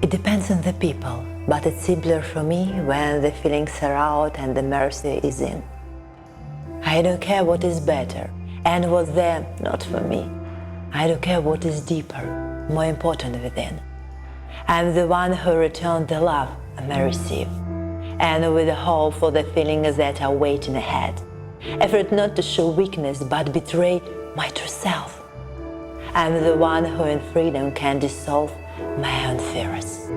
It depends on the people, but it's simpler for me when the feelings are out and the mercy is in. I don't care what is better and what's there not for me. I don't care what is deeper, more important within. I'm the one who returned the love I may receive, and with the hope for the feelings that are waiting ahead. Effort not to show weakness but betray my true self. I'm the one who in freedom can dissolve my own fears.